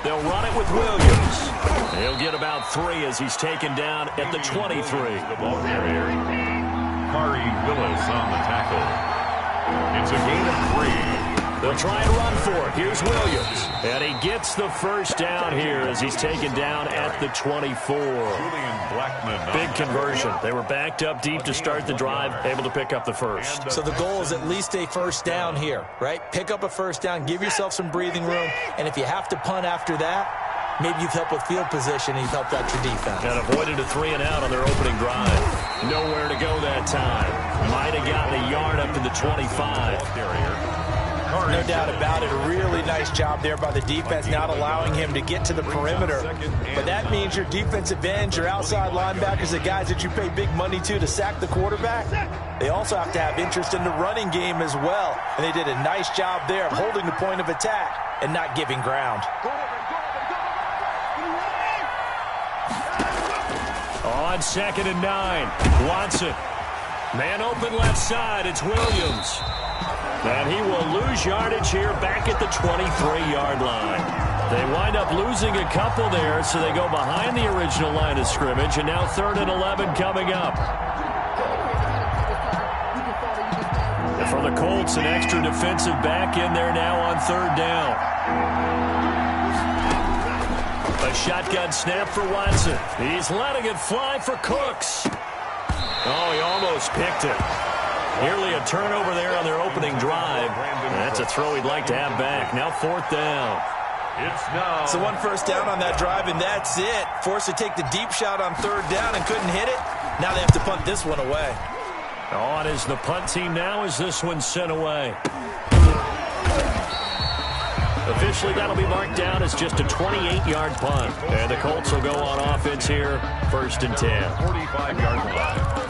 They'll run it with Williams. He'll get about 3 as he's taken down at the 23. The ball carrier, Mari Willis on the tackle. It's a gain of 3. They'll try and run for it. Here's Williams. And he gets the first down here as he's taken down at the 24. Big conversion. They were backed up deep to start the drive, able to pick up the first. So the goal is at least a first down here, right? Pick up a first down, give yourself some breathing room, and if you have to punt after that, maybe you've helped with field position and you've helped out your defense. And avoided a 3 and out on their opening drive. Nowhere to go that time. Might have gotten a yard up to the 25. No doubt about it. A really nice job there by the defense, not allowing him to get to the perimeter. But that means your defensive ends, your outside linebackers, the guys that you pay big money to sack the quarterback, they also have to have interest in the running game as well. And they did a nice job there of holding the point of attack and not giving ground. On 2nd and 9, Watson. Man open left side, it's Williams. And he will lose yardage here back at the 23-yard line. They wind up losing a couple there, so they go behind the original line of scrimmage, and now 3rd and 11 coming up. For the Colts, an extra defensive back in there now on 3rd down. A shotgun snap for Watson. He's letting it fly for Cooks. Oh, he almost picked it. Nearly a turnover there on their opening drive. That's a throw he'd like to have back. Now 4th down. So one first down on that drive, and that's it. Forced to take the deep shot on 3rd down and couldn't hit it. Now they have to punt this one away. On is the punt team now as this one's sent away. Officially, that'll be marked down as just a 28-yard punt. And the Colts will go on offense here, 1st and 10. 45-yard line.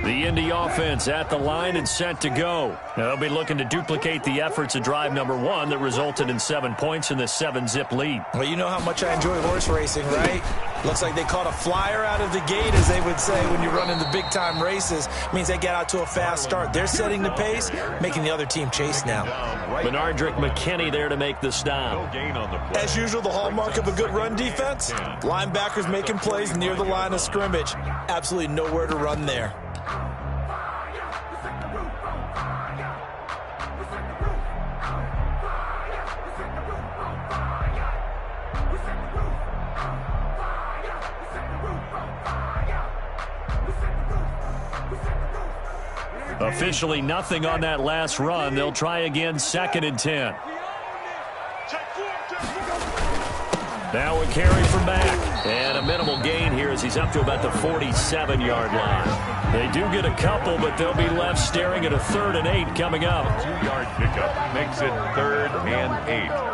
The Indy offense at the line and set to go. They'll be looking to duplicate the efforts of drive number 1 that resulted in 7 points in the 7-zip lead. Well, you know how much I enjoy horse racing, right? Looks like they caught a flyer out of the gate, as they would say when you're running the big-time races. Means they get out to a fast start. They're setting the pace, making the other team chase now. Benardrick McKinney there to make the stop. As usual, the hallmark of a good run defense, linebackers making plays near the line of scrimmage. Absolutely nowhere to run there. Officially nothing on that last run. They'll try again, 2nd and 10. Now a carry from back. And a minimal gain here as he's up to about the 47-yard line. They do get a couple, but they'll be left staring at a 3rd and 8 coming up. 2-yard pickup makes it 3rd and 8.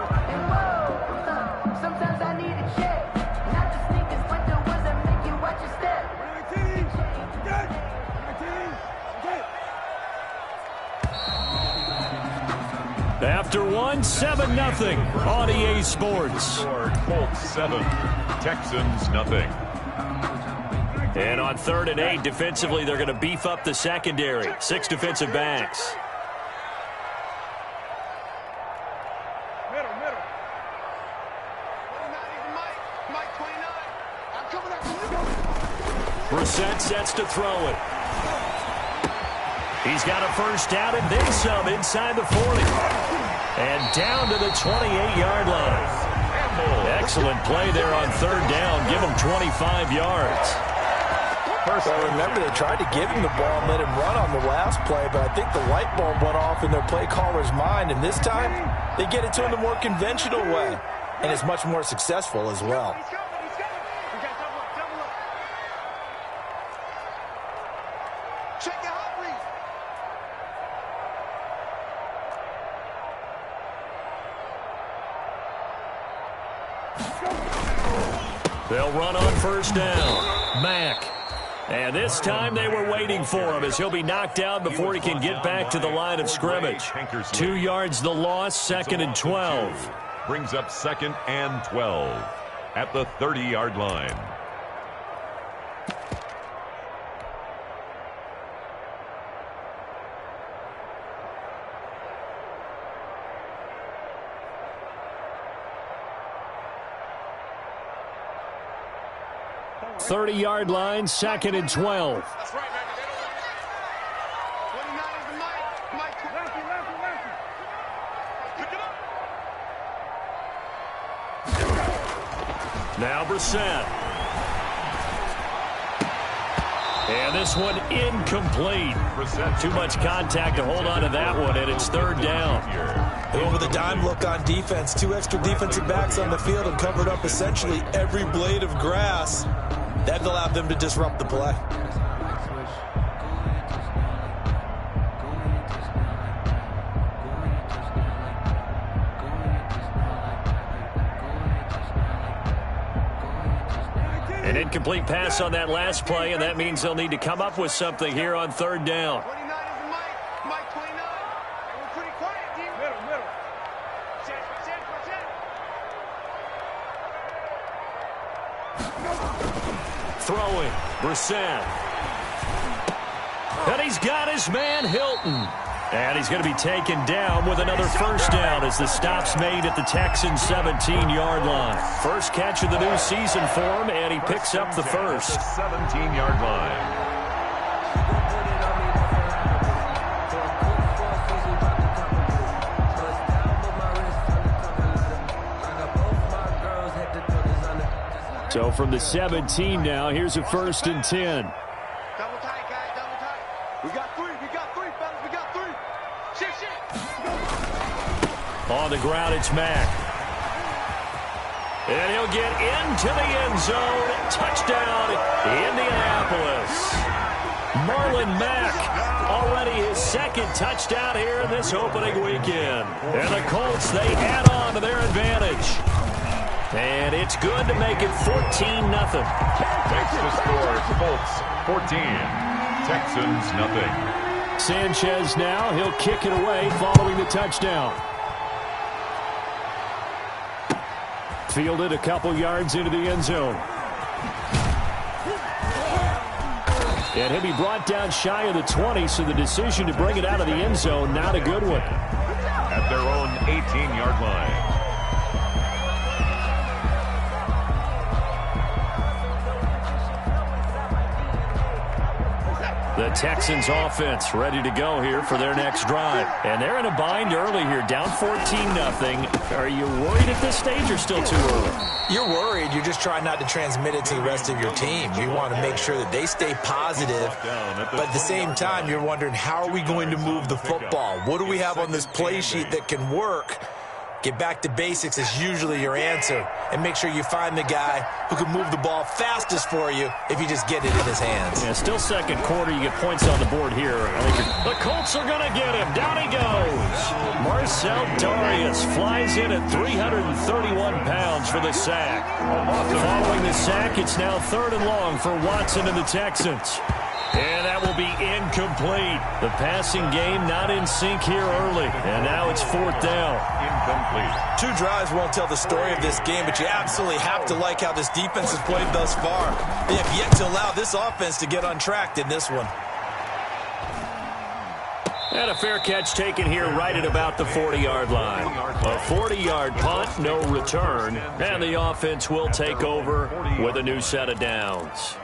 After one, 7-0 on EA Sports. Colts 7, Texans nothing. And on 3rd and 8, defensively, they're going to beef up the secondary. 6 defensive backs. Brissett sets to throw it. He's got a first down and then some inside the 40. And down to the 28-yard line. Excellent play there on 3rd down. Give him 25 yards. Well, remember, they tried to give him the ball and let him run on the last play, but I think the light bulb went off in their play caller's mind, and this time they get it to him the more conventional way, and it's much more successful as well. They'll run on first down. Mack. And this time they were waiting for him as he'll be knocked down before he can get back to the line of scrimmage. 2 yards the loss, 2nd and 12. Brings up 2nd and 12 at the 30-yard line. 30-yard line, 2nd and 12. That's right, man. They don't want it. 29 is the Mike. Lefty. Pick it up. Now Brissett. And this one incomplete. Too much contact to hold on to that one, and it's 3rd down. Over the dime look on defense. 2 extra defensive backs on the field and covered up essentially every blade of grass. That allowed them to disrupt the play. An incomplete pass on that last play, and that means they'll need to come up with something here on 3rd down. 29 is the Mike. Mike 29. We're pretty quiet, team. Middle. Check. Throwing, Brissett. And he's got his man, Hilton. And he's going to be taken down with another 1st down as the stop's made at the Texans' 17-yard line. First catch of the new season for him, and he picks up the first. 17-yard line. So from the 17 now, here's a 1st and 10. Double tight, guys. Double tight. We got three, fellas. We got 3. Shit. On the ground, it's Mack. And he'll get into the end zone. Touchdown, Indianapolis. Marlon Mack, already his 2nd touchdown here in this opening weekend. And the Colts, they add on to their advantage. And it's good to make it 14-0. Next to score, Colts 14. Texans nothing. Sanchez now, he'll kick it away following the touchdown. Fielded a couple yards into the end zone. And he'll be brought down shy of the 20, so the decision to bring it out of the end zone, not a good one. At their own 18-yard line. The Texans offense ready to go here for their next drive. And they're in a bind early here, down 14-0. Are you worried at this stage or still too early? You're worried. You're just trying not to transmit it to the rest of your team. You want to make sure that they stay positive. But at the same time, you're wondering, how are we going to move the football? What do we have on this play sheet that can work? Get back to basics is usually your answer. And make sure you find the guy who can move the ball fastest for you if you just get it in his hands. Yeah, still 2nd quarter. You get points on the board here. The Colts are going to get him. Down he goes. Marcel Darius flies in at 331 pounds for the sack. Following the sack, it's now 3rd and long for Watson and the Texans. And that will be incomplete. The passing game not in sync here early. And now it's 4th down. Incomplete. 2 drives won't tell the story of this game, but you absolutely have to like how this defense has played thus far. They have yet to allow this offense to get untracked in this one. And a fair catch taken here right at about the 40-yard line. A 40-yard punt, no return. And the offense will take over with a new set of downs.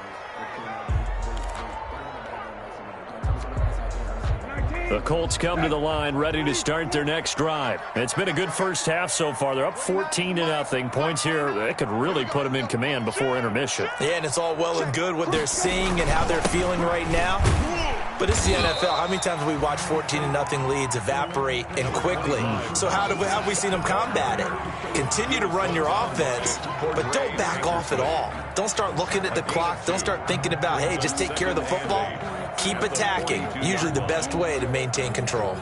The Colts come to the line ready to start their next drive. It's been a good first half so far. They're up 14-0. Points here, that could really put them in command before intermission. Yeah, and it's all well and good what they're seeing and how they're feeling right now. But it's the NFL. How many times have we watched 14-0 leads evaporate and quickly? So how have we seen them combat it? Continue to run your offense, but don't back off at all. Don't start looking at the clock. Don't start thinking about, hey, just take care of the football. Keep attacking. Usually the best way to maintain control.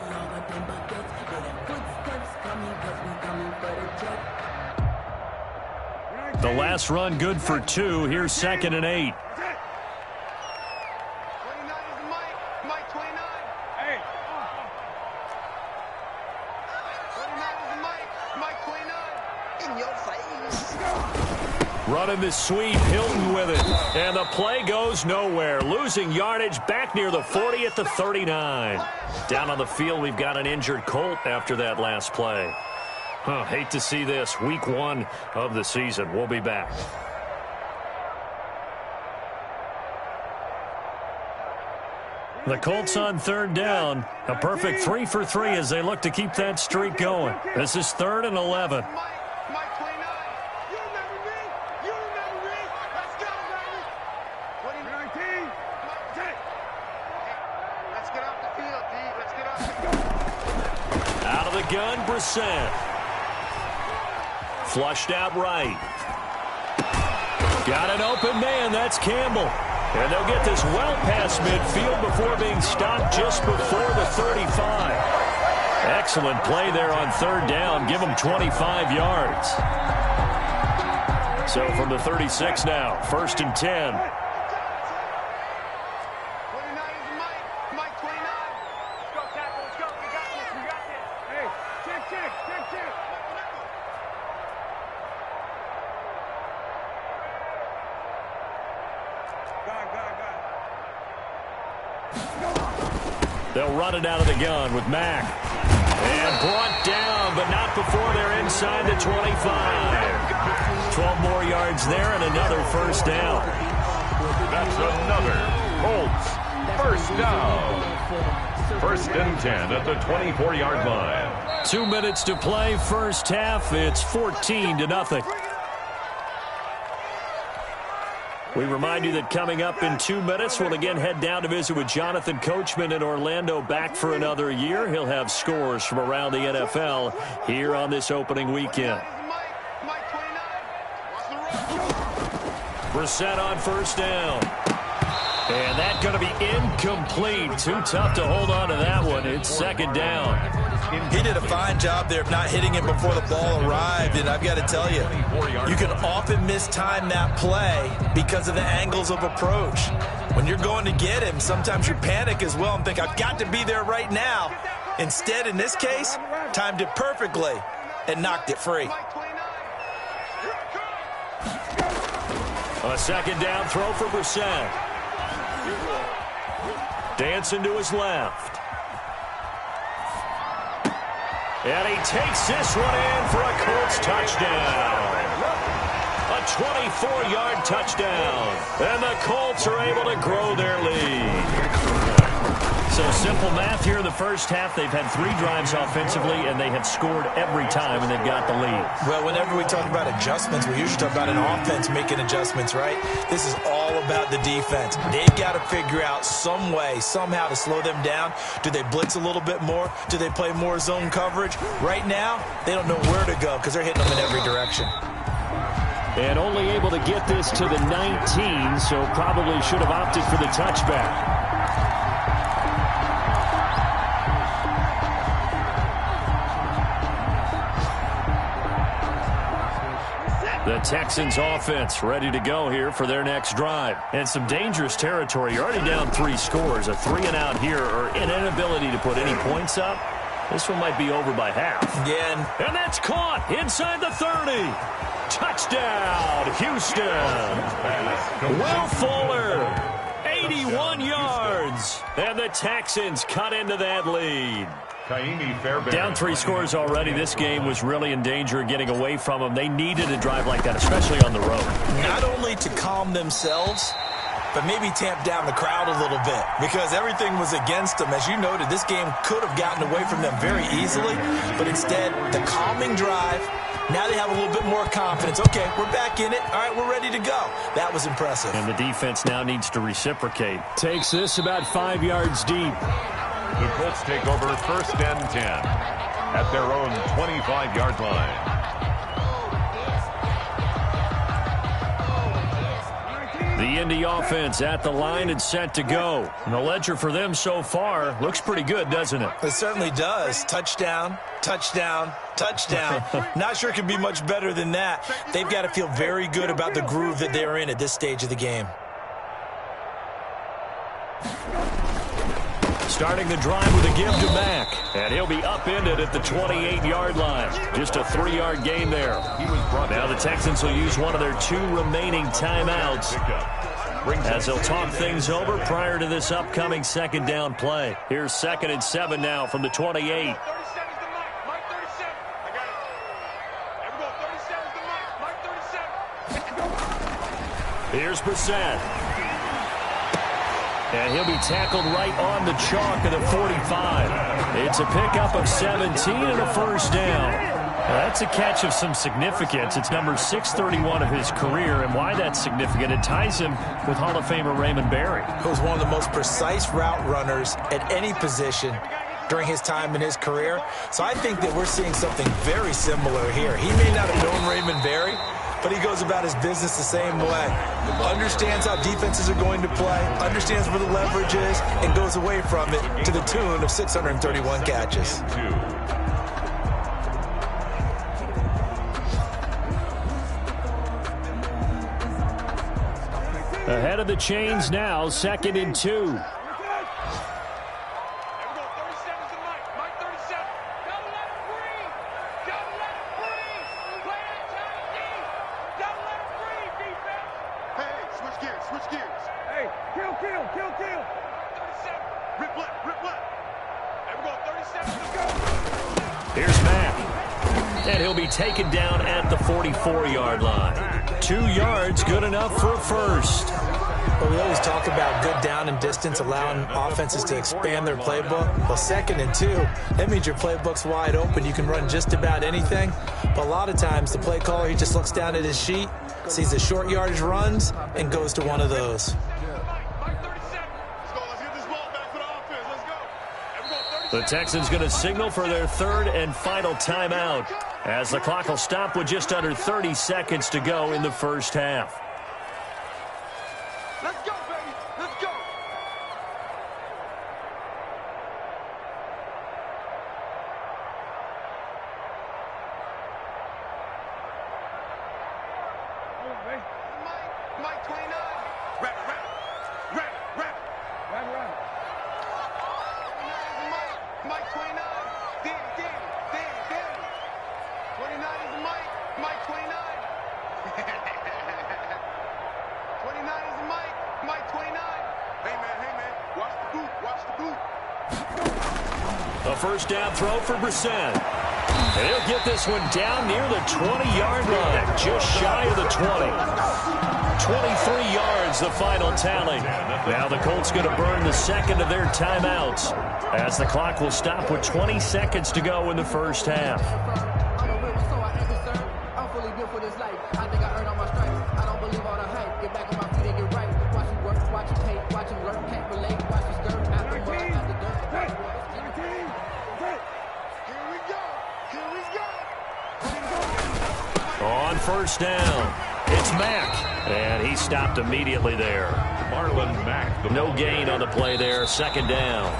The last run good for 2. Here's 2nd and 8. 29 is the Mike. Mike 29. Hey. 29 is the Mike. Mike 29. In your face. Running the sweep, Hilton with it. And the play goes nowhere. Losing yardage back near the 40 at the 39. Down on the field, we've got an injured Colt after that last play. Hate to see this. Week 1 of the season. We'll be back. The Colts on third down. A perfect 3 for 3 as they look to keep that streak going. This is 3rd and 11. Mike 29. You remember me? You remember me? Let's go, baby. 2019. Let's get off the field, D. Let's get off the field. Out of the gun, Brissett. Flushed out right. Got an open man. That's Campbell. And they'll get this well past midfield before being stopped just before the 35. Excellent play there on third down. Give them 25 yards. So from the 36 now, 1st and 10. 29 is Mike. Mike 29. Let's go, tackle. Let's go. We got this. We got this. Hey, check. They'll run it out of the gun with Mack. And brought down, but not before they're inside the 25. 12 more yards there and another 1st down. That's another Colts first down. 1st and 10 at the 24-yard line. 2 minutes to play, first half. It's 14-0. We remind you that coming up in 2 minutes, we'll again head down to visit with Jonathan Coachman in Orlando, back for another year. He'll have scores from around the NFL here on this opening weekend. Mike 29. Watch the road. Brissett on 1st down. And that's going to be incomplete. Too tough to hold on to that one. It's 2nd down. He did a fine job there of not hitting him before the ball arrived, and I've got to tell you, you can often mistime that play because of the angles of approach. When you're going to get him, sometimes you panic as well and think, I've got to be there right now. Instead, in this case, timed it perfectly and knocked it free. A 2nd down throw for Brissett. Dancing to his left. And he takes this one in for a Colts touchdown. A 24-yard touchdown. And the Colts are able to grow their lead. So simple math here in the first half. They've had 3 drives offensively, and they have scored every time, and they've got the lead. Well, whenever we talk about adjustments, we usually talk about an offense making adjustments, right? This is all about the defense. They've got to figure out some way, somehow to slow them down. Do they blitz a little bit more? Do they play more zone coverage? Right now, they don't know where to go because they're hitting them in every direction. And only able to get this to the 19, so probably should have opted for the touchback. The Texans offense ready to go here for their next drive. And some dangerous territory. You're already down 3 scores. A 3-and-out here, or an inability to put any points up. This one might be over by half. Again. And that's caught inside the 30. Touchdown, Houston. Will Fuller, 81 yards. And the Texans cut into that lead. Down 3 scores already. This game was really in danger of getting away from them. They needed a drive like that, especially on the road. Not only to calm themselves, but maybe tamp down the crowd a little bit because everything was against them. As you noted, this game could have gotten away from them very easily, but instead, the calming drive, now they have a little bit more confidence. Okay, we're back in it. All right, we're ready to go. That was impressive. And the defense now needs to reciprocate. Takes this about 5 yards deep. The Colts take over 1st and 10 at their own 25-yard line. The Indy offense at the line and set to go. And the ledger for them so far looks pretty good, doesn't it? It certainly does. Touchdown, touchdown, touchdown. Not sure it can be much better than that. They've got to feel very good about the groove that they're in at this stage of the game. Starting the drive with a give to Mack. And he'll be upended at the 28-yard line. Just a 3-yard gain there. Now the Texans will use one of their 2 remaining timeouts as they'll talk things over prior to this upcoming 2nd down play. Here's 2nd and 7 now from the 28. 37's the Mike. Mike 37. I got it. There we go. 37's the Mike. Mike 37. Here's Brissett. And he'll be tackled right on the chalk of the 45. It's a pickup of 17 and a first down. That's a catch of some significance. It's number 631 of his career, and why that's significant, it ties him with Hall of Famer Raymond Berry. He was one of the most precise route runners at any position during his time in his career. So I think that we're seeing something very similar here. He may not have known Raymond Berry, but he goes about his business the same way. Understands how defenses are going to play, understands where the leverage is, and goes away from it to the tune of 631 catches. Ahead of the chains now, 2nd and 2. Here's Mack. And he'll be taken down at the 44-yard line. 2 yards, good enough for a first. Well, we always talk about good down and distance, allowing offenses to expand their playbook. Well, 2nd and 2, that means your playbook's wide open. You can run just about anything. But a lot of times, the play caller, he just looks down at his sheet, sees the short yardage runs, and goes to one of those. The Texans going to signal for their 3rd and final timeout as the clock will stop with just under 30 seconds to go in the first half. Let's go, baby. Let's go. Mike 29. Rap. Mike 29. Danny. 29 is the Mike. Mike 29. 29 is the Mike 29. Hey, man. Watch the boot. A first down throw for Brissett. And he'll get this one down near the 20-yard line, just shy of the 20. 23 yards, the final tally. Now the Colts going to burn the 2nd of their timeouts as the clock will stop with 20 seconds to go in the first half. On first down, it's Mack, and he stopped immediately there. Marlon Mack. No gain on the play there, 2nd down.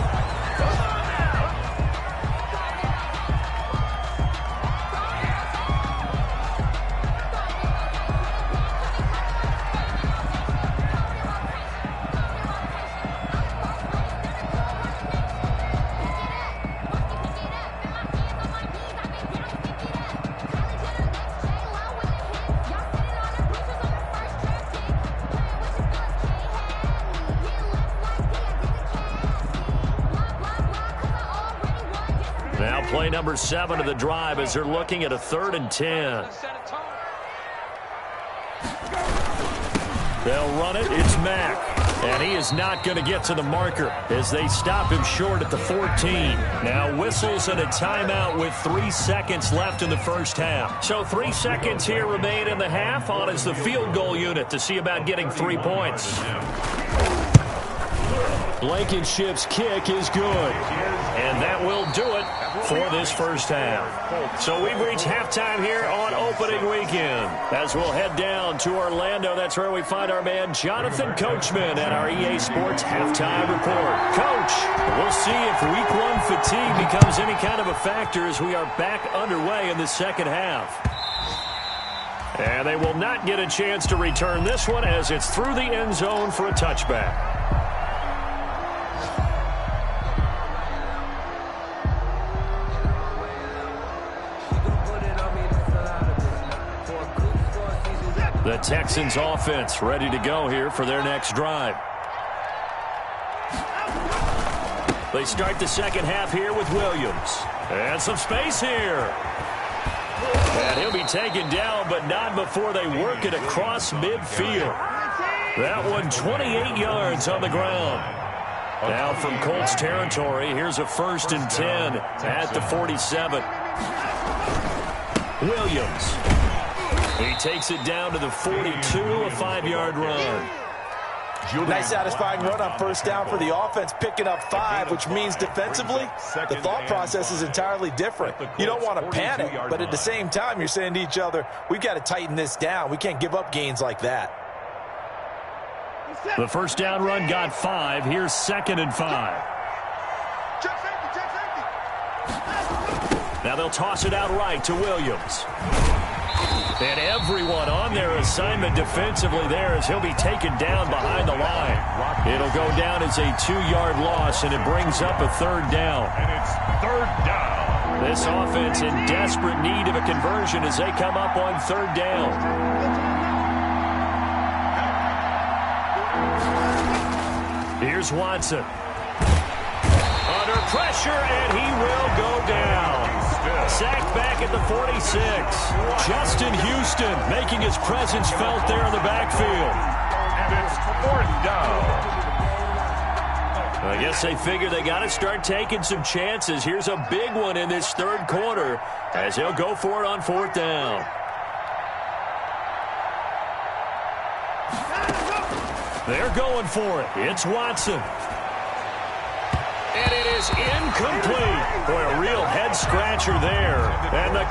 Now play number 7 of the drive as they're looking at a 3rd and 10. They'll run it. It's Mack. And he is not going to get to the marker as they stop him short at the 14. Now whistles and a timeout with 3 seconds left in the first half. So 3 seconds here remain in the half. On is the field goal unit to see about getting 3 points. Blankenship's kick is good. And that will do it for this first half. So we've reached halftime here on opening weekend. As we'll head down to Orlando, that's where we find our man Jonathan Coachman at our EA Sports Halftime Report. Coach, we'll see if Week 1 fatigue becomes any kind of a factor as we are back underway in the second half. And they will not get a chance to return this one as it's through the end zone for a touchback. The Texans offense ready to go here for their next drive. They start the second half here with Williams. And some space here. And he'll be taken down, but not before they work it across midfield. That one 28 yards on the ground. Now from Colts territory, here's a 1st and 10 at the 47. Williams. He takes it down to the 42, a 5-yard run. Nice satisfying run on 1st down for the offense, picking up 5, which means defensively, the thought process is entirely different. You don't want to panic, but at the same time, you're saying to each other, we've got to tighten this down. We can't give up gains like that. The 1st down run got 5. Here's 2nd and 5. Now they'll toss it out right to Williams. And everyone on their assignment defensively there as he'll be taken down behind the line. It'll go down as a 2-yard loss, and it brings up a 3rd down. And it's 3rd down. This offense in desperate need of a conversion as they come up on 3rd down. Here's Watson. Under pressure, and he will go down. Sacked back at the 46. Justin Houston making his presence felt there in the backfield. And it's 4th down. I guess they figure they got to start taking some chances. Here's a big one in this 3rd quarter as they'll go for it on 4th down. They're going for it. It's Watson. And it is incomplete. Boy, a real head-scratcher there. And the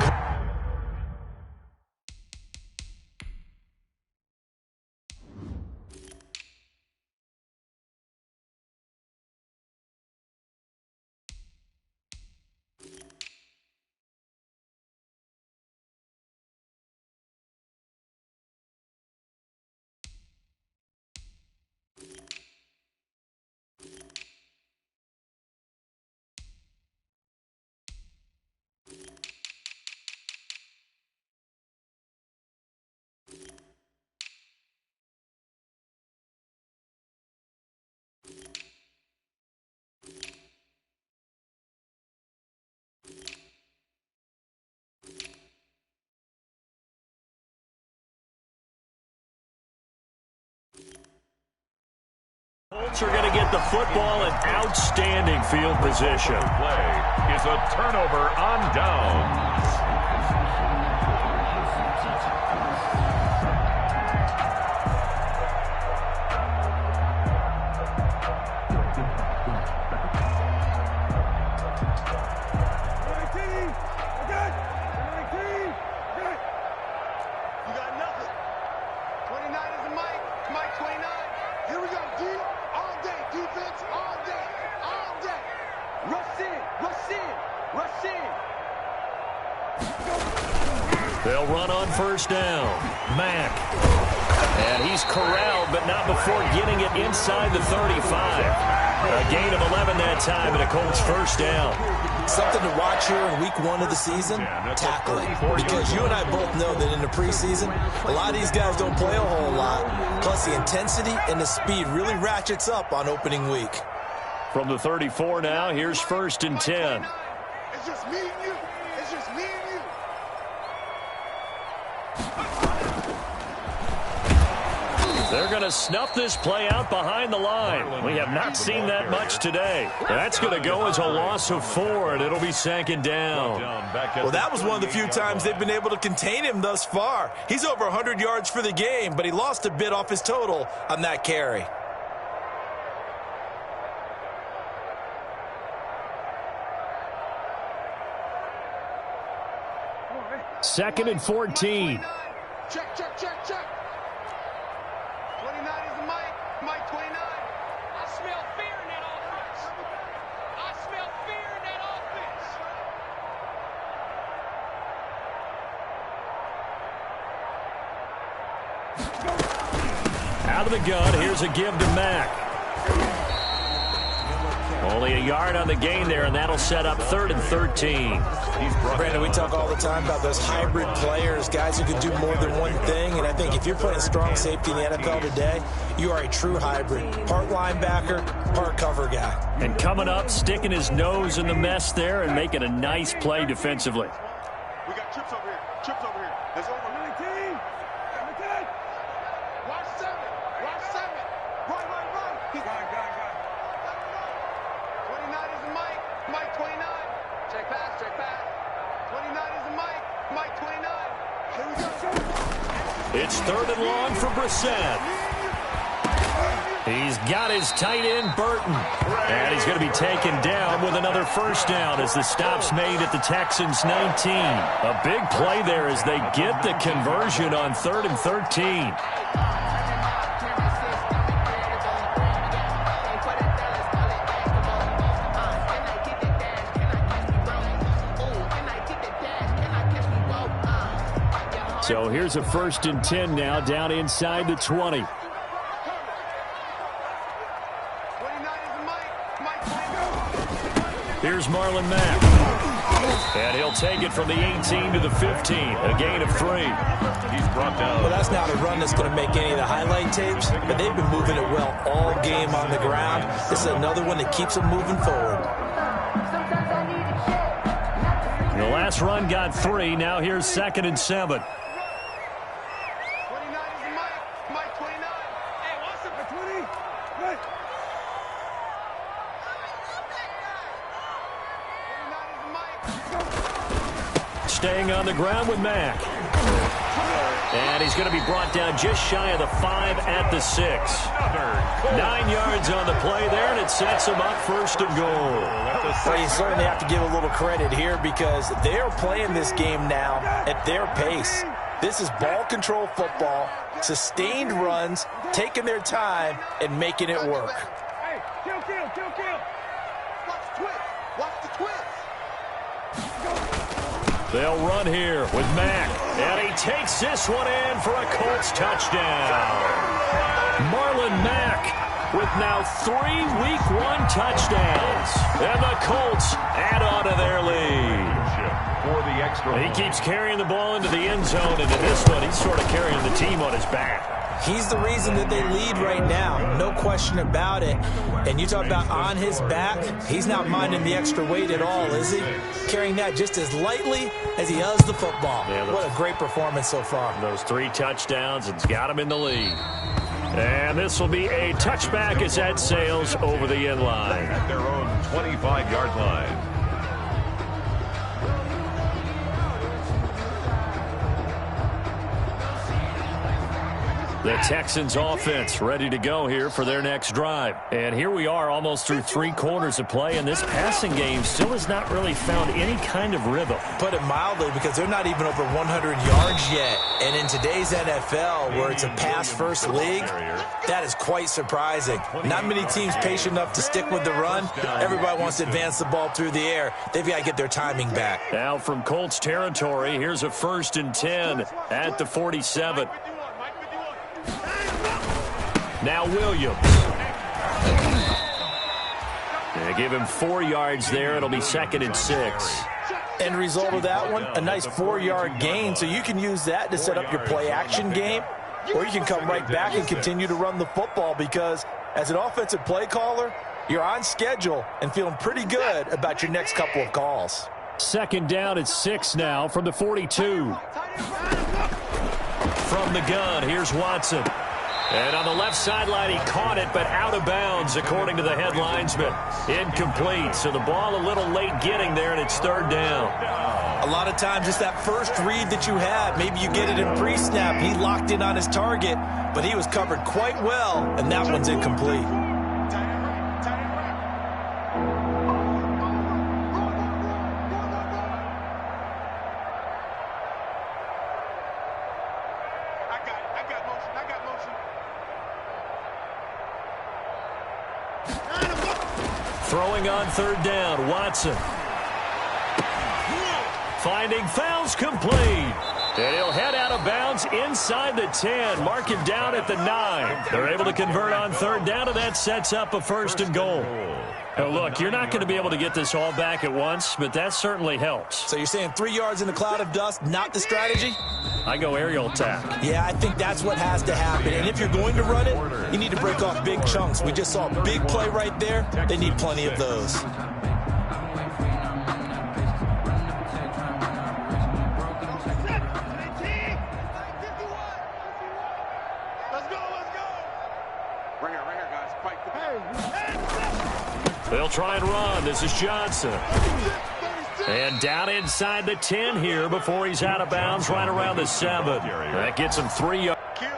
Colts are going to get the football in outstanding field position. Play is a turnover on downs. You got nothing. 29 is the Mike. Mike 29. Here we go. D all day. Defense all day. All day. Rush in. Rush in. Rush in. They'll run on 1st down. Mack. And he's corralled, but not before getting it inside the 35. A gain of 11 that time, and a Colts 1st down. Something to watch here in week 1 of the season, tackling. Because you and I both know that in the preseason, a lot of these guys don't play a whole lot. Plus, the intensity and the speed really ratchets up on opening week. From the 34 now, here's 1st and 10. It's just me and you. It's just me and you. They're going to snuff this play out behind the line. We have not seen that much today. That's going to go as a loss of 4, and it'll be 2nd down. Well, that was one of the few times they've been able to contain him thus far. He's over 100 yards for the game, but he lost a bit off his total on that carry. Second and 14. Check, check, check, check. 29 is the Mike. Mike 29. I smell fear in that offense. I smell fear in that offense. Out of the gun, here's a give to Mack. Only a yard on the gain there, and that'll set up 3rd and 13. Brandon, we talk all the time about those hybrid players, guys who can do more than one thing, and I think if you're playing strong safety in the NFL today, you are a true hybrid. Part linebacker, part cover guy. And coming up, sticking his nose in the mess there and making a nice play defensively. We got trips over here. Trips over here. There's over 19. 17. Watch 7. Watch 7. Run, run, run. Got it. 29. Check pass, check pass. 29 is the Mike. Mike 29. Here we go. It's 3rd and long for Brissett. He's got his tight end, Burton. And he's going to be taken down with another first down as the stop's made at the Texans' 19. A big play there as they get the conversion on 3rd and 13. So here's a 1st and 10 now down inside the 20. Here's Marlon Mack. And he'll take it from the 18 to the 15. A gain of 3. He's brought down. Well, that's not a run that's going to make any of the highlight tapes, but they've been moving it well all game on the ground. This is another one that keeps them moving forward. The last run got 3. Now here's 2nd and 7. 29 is the Mike. Mike 29. Hey, what's up for 20? Good. 29 is the Mike. Staying on the ground with Mack. And he's going to be brought down just shy of the 5 at the 6. 9 yards on the play there, and it sets him up 1st and goal. Well, you certainly have to give a little credit here because they're playing this game now at their pace. This is ball control football, sustained runs, taking their time, and making it work. Hey, kill, kill, kill, kill. Watch the twist. Watch the twist. They'll run here with Mack. And he takes this one in for a Colts touchdown. Marlon Mack with now 3 Week 1 touchdowns. And the Colts add on to their lead. For the extra. He keeps carrying the ball into the end zone, and in this one, he's sort of carrying the team on his back. He's the reason that they lead right now, no question about it. And you talk about on his back, he's not minding the extra weight at all, is he? Carrying that just as lightly as he does the football. Yeah, what a great performance so far. Those 3 touchdowns, it's got him in the lead. And this will be a touchback as that sails over the end line. At their own 25-yard line. The Texans offense ready to go here for their next drive. And here we are almost through 3 quarters of play, and this passing game still has not really found any kind of rhythm. Put it mildly, because they're not even over 100 yards yet. And in today's NFL, where it's a pass-first league, that is quite surprising. Not many teams patient enough to stick with the run. Everybody wants to advance the ball through the air. They've got to get their timing back. Now from Colts territory, here's a 1st and 10 at the 47. Now Williams. They give him 4 yards there. It'll be 2nd and 6. End result of that one, a nice 4-yard gain. So you can use that to set up your play-action game, or you can come right back and continue to run the football because as an offensive play caller, you're on schedule and feeling pretty good about your next couple of calls. 2nd down at 6 now from the 42. From the gun, here's Watson. And on the left sideline, he caught it, but out of bounds, according to the head linesman. Incomplete, so the ball a little late getting there, and it's 3rd down. A lot of times, it's that first read that you had. Maybe you get it in pre-snap. He locked in on his target, but he was covered quite well, and that one's incomplete. Throwing on 3rd down, Watson. Finding fouls complete. And he'll head out of bounds inside the 10. Mark him down at the 9. They're able to convert on 3rd down, and that sets up a 1st and goal. Now, look, you're not going to be able to get this all back at once, but that certainly helps. So you're saying 3 yards in a cloud of dust, not the strategy? I go aerial attack. Yeah, I think that's what has to happen. And if you're going to run it, you need to break off big chunks. We just saw a big play right there. They need plenty of those. They'll try and run. This is Johnson. And down inside the 10 here before he's out of bounds right around the 7. That gets him 3 yards. Kill.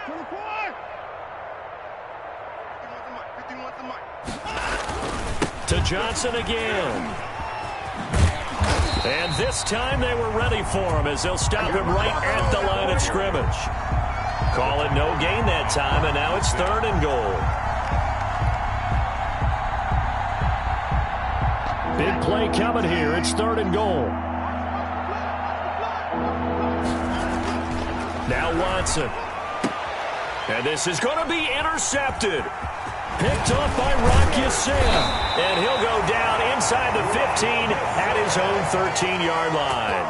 24. 51's the mic. To Johnson again. And this time they were ready for him as they'll stop him right at the line of scrimmage. Call it no gain that time, and now it's 3rd and goal. Big play coming here. It's 3rd and goal. Now Watson. And this is going to be intercepted. Picked off by Rock Ya-Sin. And he'll go down inside the 15 at his own 13-yard line.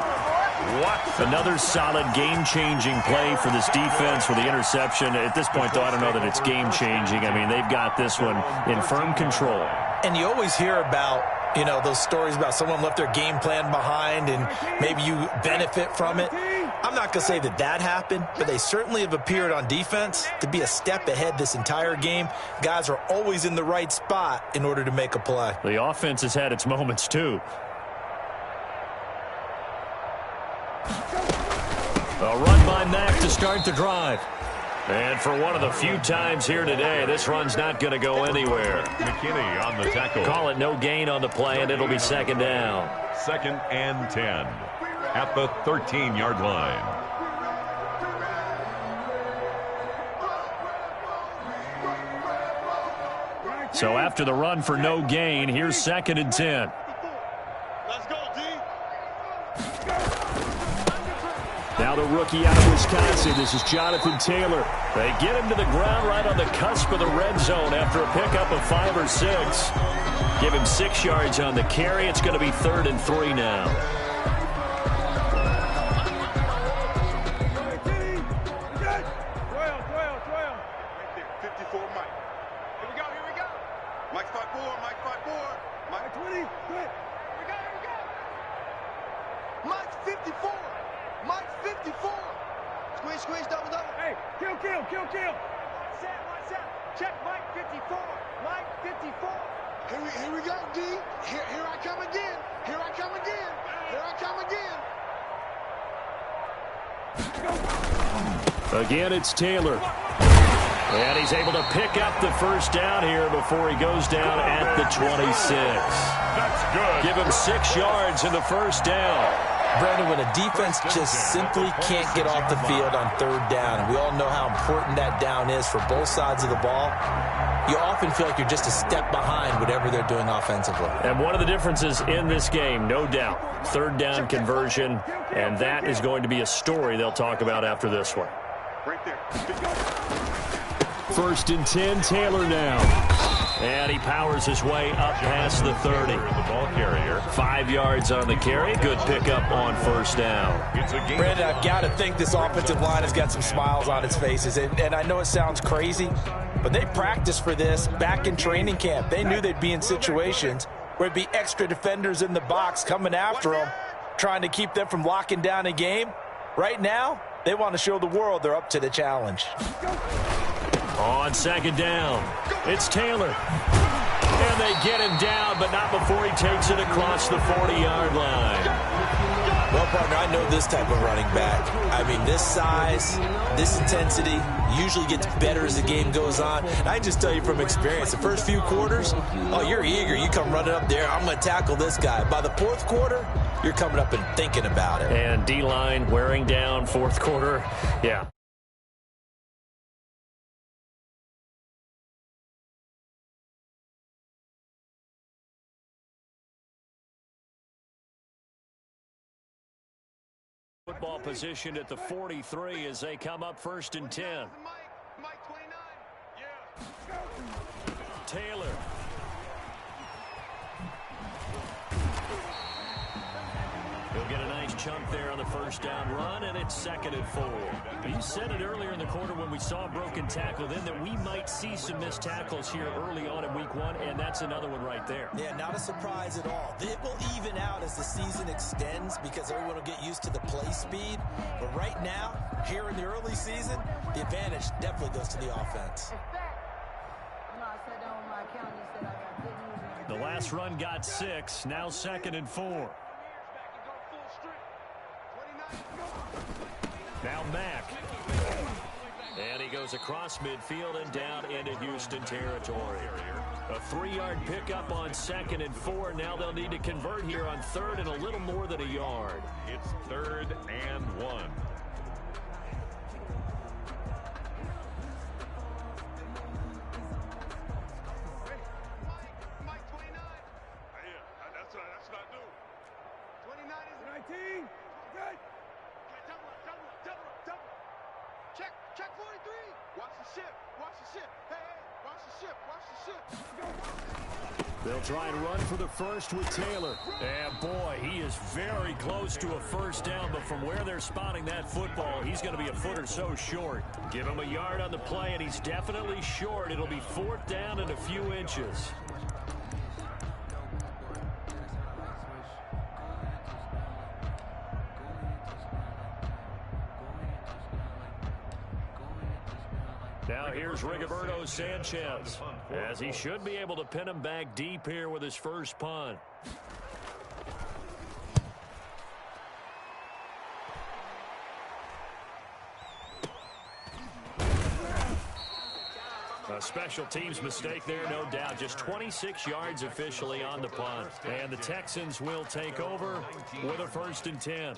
What? Another solid game-changing play for this defense for the interception. At this point, though, I don't know that it's game-changing. I mean, they've got this one in firm control. And you always hear about, you know, those stories about someone left their game plan behind and maybe you benefit from it. I'm not going to say that that happened, but they certainly have appeared on defense to be a step ahead this entire game. Guys are always in the right spot in order to make a play. The offense has had its moments, too. A run by Mack to start the drive. And for one of the few times here today, this run's not going to go anywhere. McKinney on the tackle. Call it no gain on the play, and it'll be 2nd down. 2nd and 10 at the 13-yard line. So after the run for no gain, here's 2nd and 10. Let's go, D. Now the rookie out of Wisconsin. This is Jonathan Taylor. They get him to the ground right on the cusp of the red zone after a pickup of 5 or 6. Give him 6 yards on the carry. It's going to be 3rd and 3 now. Kill. Watch out. Check Mike 54. Mike 54. Here we go, D. Here I come again. Here I come again. Again, it's Taylor. And he's able to pick up the 1st down here before he goes down at the 26. That's good. Give him 6 yards in the 1st down. Brandon, when a defense just simply can't get off the field on 3rd down, and we all know how important that down is for both sides of the ball, you often feel like you're just a step behind whatever they're doing offensively. And one of the differences in this game, no doubt, 3rd down conversion, and that is going to be a story they'll talk about after this one. Right there. 1st and 10, Taylor now. And he powers his way up past the 30. The ball carrier. 5 yards on the carry. Good pickup on 1st down. It's a game. Brandon, I've got to think this offensive line has got some smiles on its faces. And I know it sounds crazy, but they practiced for this back in training camp. They knew they'd be in situations where it'd be extra defenders in the box coming after them, trying to keep them from locking down a game. Right now, they want to show the world they're up to the challenge. On 2nd down, it's Taylor. And they get him down, but not before he takes it across the 40-yard line. Well, partner, I know this type of running back. I mean, this size, this intensity usually gets better as the game goes on. And I just tell you from experience, the first few quarters, oh, you're eager. You come running up there, I'm going to tackle this guy. By the 4th quarter, you're coming up and thinking about it. And D-line wearing down 4th quarter. Yeah. Football positioned at the 43 as they come up 1st and 10. Mike 29. Yeah. Taylor. He'll get a nice chunk there on the 1st down run, and it's 2nd and 4. You said it earlier in the quarter when we saw a broken tackle then that we might see some missed tackles here early on in week 1, and that's another one right there. Yeah, not a surprise at all. It will even out as the season extends because everyone will get used to the play speed. But right now, here in the early season, the advantage definitely goes to the offense. You know, I sat down The last run got 6. Now 2nd and 4. Now Mack. And he goes across midfield and down into Houston territory. A 3-yard pickup on 2nd and 4. Now they'll need to convert here on 3rd and a little more than a yard. It's 3rd and 1. Mike 29. Yeah, that's what I do. 29 is 19. Good. Double up. Check 43. Watch the ship. Hey, watch the ship. They'll try and run for the first with Taylor. And boy, he is very close to a first down, but from where they're spotting that football, he's going to be a foot or so short. Give him a yard on the play, and he's definitely short. It'll be 4th down and a few inches. Now here's Rigoberto Sanchez, as he should be able to pin him back deep here with his first punt. A special teams mistake there, no doubt. Just 26 yards officially on the punt. And the Texans will take over with a 1st and 10.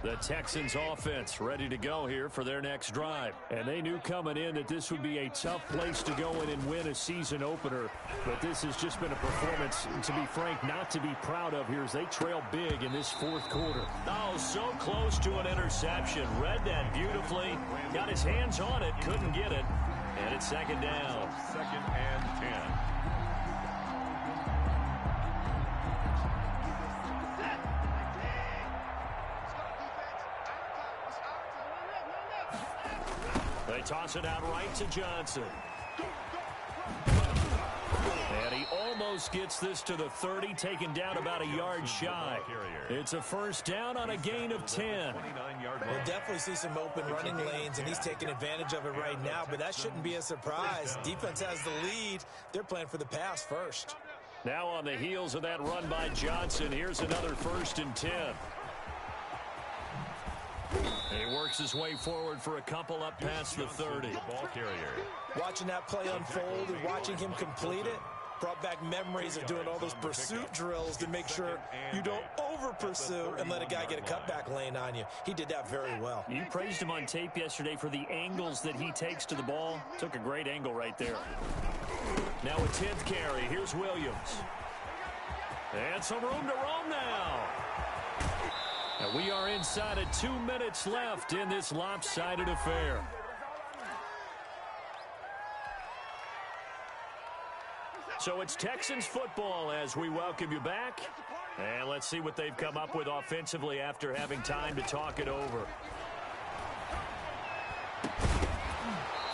The Texans offense ready to go here for their next drive. And they knew coming in that this would be a tough place to go in and win a season opener. But this has just been a performance, to be frank, not to be proud of here as they trail big in this 4th quarter. Oh, so close to an interception. Read that beautifully. Got his hands on it, couldn't get it. And it's 2nd down. 2nd and 10. They toss it out right to Johnson. And he almost gets this to the 30, taken down about a yard shy. It's a 1st down on a gain of 10. We'll definitely see some open running lanes, and he's taking advantage of it right now, but that shouldn't be a surprise. Defense has the lead. They're playing for the pass first. Now on the heels of that run by Johnson, here's another 1st and 10. And he works his way forward for a couple up past the 30. Ball carrier. Watching that play unfold and watching him complete it brought back memories of doing all those pursuit drills to make sure you don't over-pursue and let a guy get a cutback lane on you. He did that very well. You praised him on tape yesterday for the angles that he takes to the ball. Took a great angle right there. Now a 10th carry. Here's Williams. And some room to roam now. And we are inside of 2 minutes left in this lopsided affair. So it's Texans football as we welcome you back. And let's see what they've come up with offensively after having time to talk it over.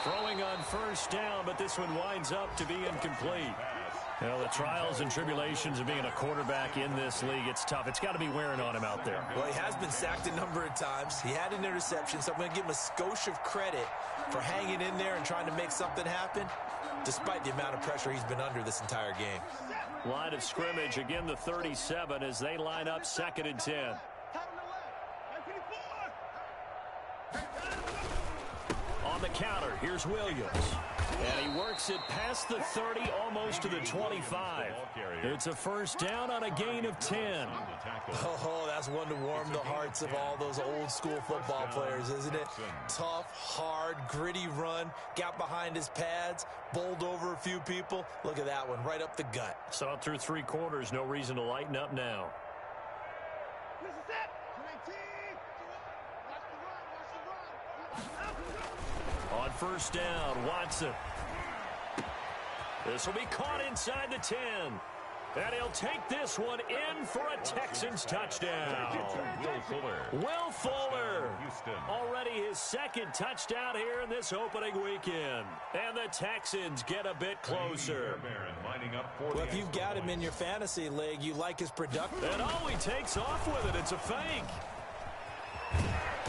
Throwing on 1st down, but this one winds up to be incomplete. Well, the trials and tribulations of being a quarterback in this league, it's tough. It's got to be wearing on him out there. Well, he has been sacked a number of times. He had an interception, so I'm going to give him a skosh of credit for hanging in there and trying to make something happen, despite the amount of pressure he's been under this entire game. Line of scrimmage, again the 37 as they line up 2nd and 10. On the counter, here's Williams. And he works it past the 30, almost to the 25. It's a 1st down on a gain of 10. Oh, that's one to warm the hearts of all those old school football players, isn't it? Tough, hard, gritty run, got behind his pads, bowled over a few people. Look at that one, right up the gut. Saw it through 3 quarters, no reason to lighten up now. On 1st down, Watson. This will be caught inside the 10. And he'll take this one in for a Texans touchdown. Will Fuller. Already his 2nd touchdown here in this opening weekend. And the Texans get a bit closer. Well, if you've got him in your fantasy league, you like his production. And oh, he takes off with it. It's a fake.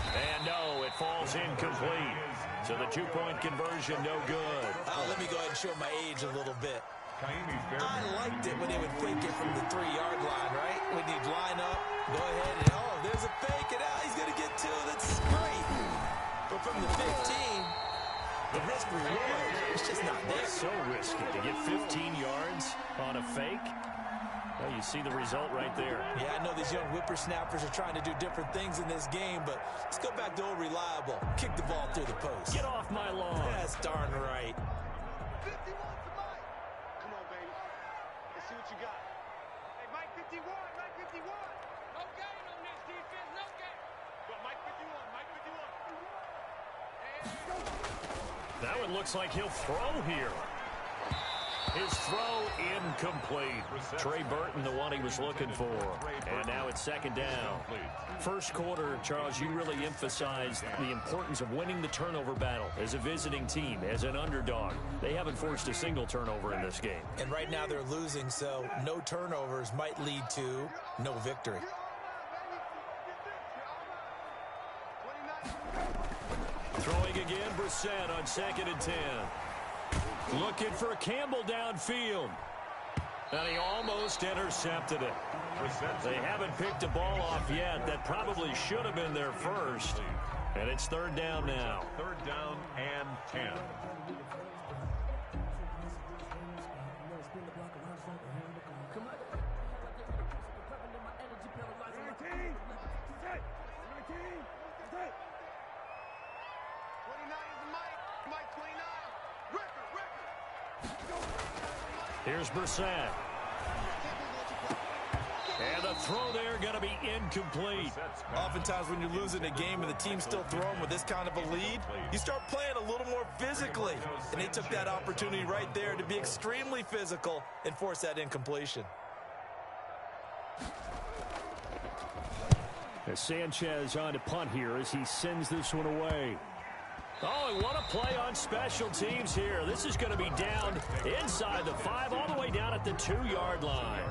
And no, it falls is incomplete. So the two-point conversion, no good. Let me go ahead and show my age a little bit. I liked it when they would fake it from the 3-yard line, right? When you'd line up, go ahead, and there's a fake, and he's going to get 2. That's great. But from the 15, the risk reward, it's just not there. It's so risky to get 15 yards on a fake. Well, you see the result right there. Yeah, I know these young whippersnappers are trying to do different things in this game, but let's go back to old reliable. Kick the ball through the post. Get off my lawn. That's darn right. 51 to Mike. Come on, baby. Let's see what you got. Hey, Mike 51, Mike 51. No gain on this defense, no gain. But Mike 51, Mike 51. That one looks like he'll throw here. His throw incomplete. Trey Burton, the one he was looking for. And now it's second down. First quarter, Charles, you really emphasized the importance of winning the turnover battle as a visiting team, as an underdog. They haven't forced a single turnover in this game. And right now they're losing, so no turnovers might lead to no victory. Throwing again, Brissett on 2nd and 10. Looking for Campbell downfield. And he almost intercepted it. They haven't picked a ball off yet. That probably should have been their first. And it's third down now. Third down and 10. Here's Brissett. And the throw there going to be incomplete. Oftentimes when you're losing a game and the team's still throwing with this kind of a lead, you start playing a little more physically. And they took that opportunity right there to be extremely physical and force that incompletion. As Sanchez on to punt here as he sends this one away. Oh, and what a play on special teams here. This is going to be down inside the 5, all the way down at the 2-yard line.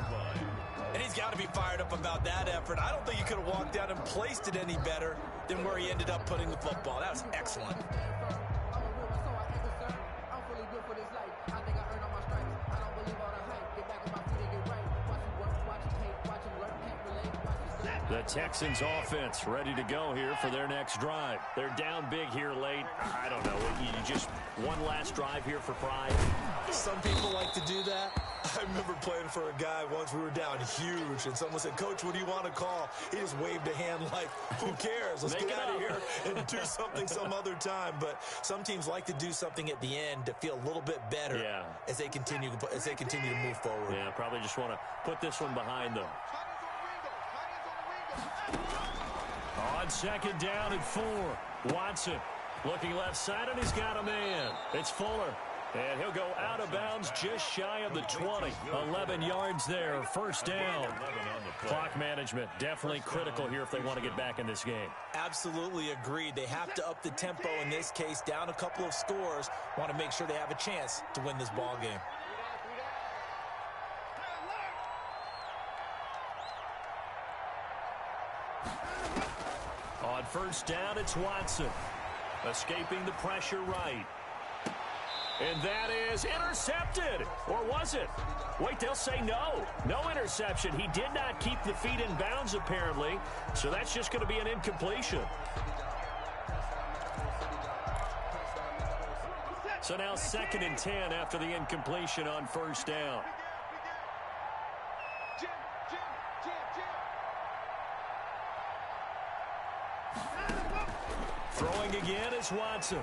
And he's got to be fired up about that effort. I don't think he could have walked down and placed it any better than where he ended up putting the football. That was excellent. The Texans offense ready to go here for their next drive. They're down big here late. I don't know. You just one last drive here for pride. Some people like to do that. I remember playing for a guy once. We were down huge, and someone said, "Coach, what do you want to call?" He just waved a hand like, who cares? Let's get out of here and do something some other time. But some teams like to do something at the end to feel a little bit better as they continue to move forward. Yeah, probably just want to put this one behind them. On 2nd down and 4. Watson looking left side, and he's got a man. It's Fuller. And he'll go out of bounds just shy of the 20. 11 yards there, first down. Clock management definitely critical here if they want to get back in this game. Absolutely agreed. They have to up the tempo in this case, down a couple of scores. Want to make sure they have a chance to win this ball game. On first down, it's Watson. Escaping the pressure right. And that is intercepted. Or was it? Wait, they'll say no. No interception. He did not keep the feet in bounds, apparently. So that's just going to be an incompletion. So now 2nd and 10 after the incompletion on first down. Throwing again is Watson.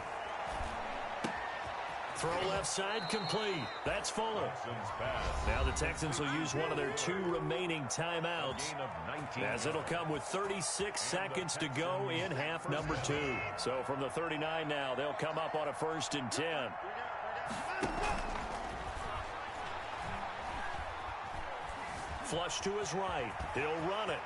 Throw left side complete. That's Fuller. Now the Texans will use one of their 2 remaining timeouts, as it'll come with 36 seconds to go in half number 2. So from the 39 now, they'll come up on a 1st and 10. Flush to his right. He'll run it.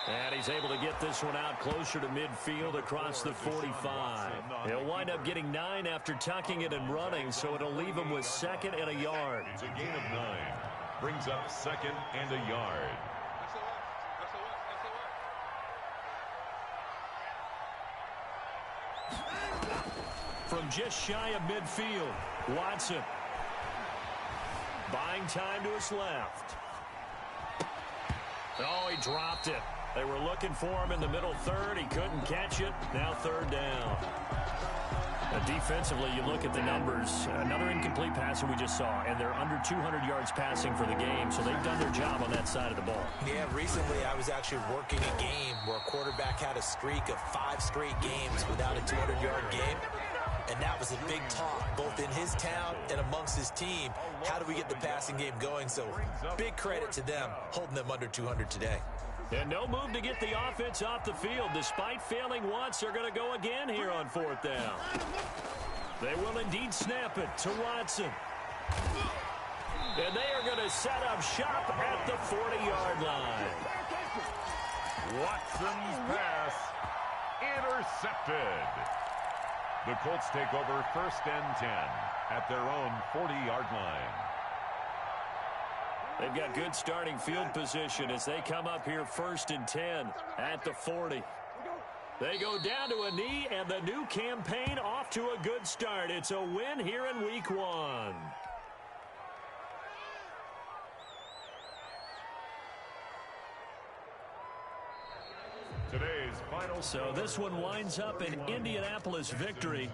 And he's able to get this one out closer to midfield across the 45. He'll wind up getting 9 after tucking it and running, so it'll leave him with 2nd and a yard. It's a gain of 9. Brings up 2nd and a yard. From just shy of midfield, Watson. Buying time to his left. Oh, he dropped it. They were looking for him in the middle third. He couldn't catch it. Now third down. Defensively, you look at the numbers. Another incomplete pass that we just saw, and they're under 200 yards passing for the game, so they've done their job on that side of the ball. Yeah, recently I was actually working a game where a quarterback had a streak of 5 straight games without a 200-yard game, and that was a big talk, both in his town and amongst his team. How do we get the passing game going? So big credit to them, holding them under 200 today. And no move to get the offense off the field. Despite failing once, they're going to go again here on fourth down. They will indeed snap it to Watson. And they are going to set up shop at the 40-yard line. Watson's pass intercepted. The Colts take over 1st and 10 at their own 40-yard line. They've got good starting field position as they come up here 1st and 10 at the 40. They go down to a knee, and the new campaign off to a good start. It's a win here in week 1. Today's final. So this one winds up an Indianapolis victory.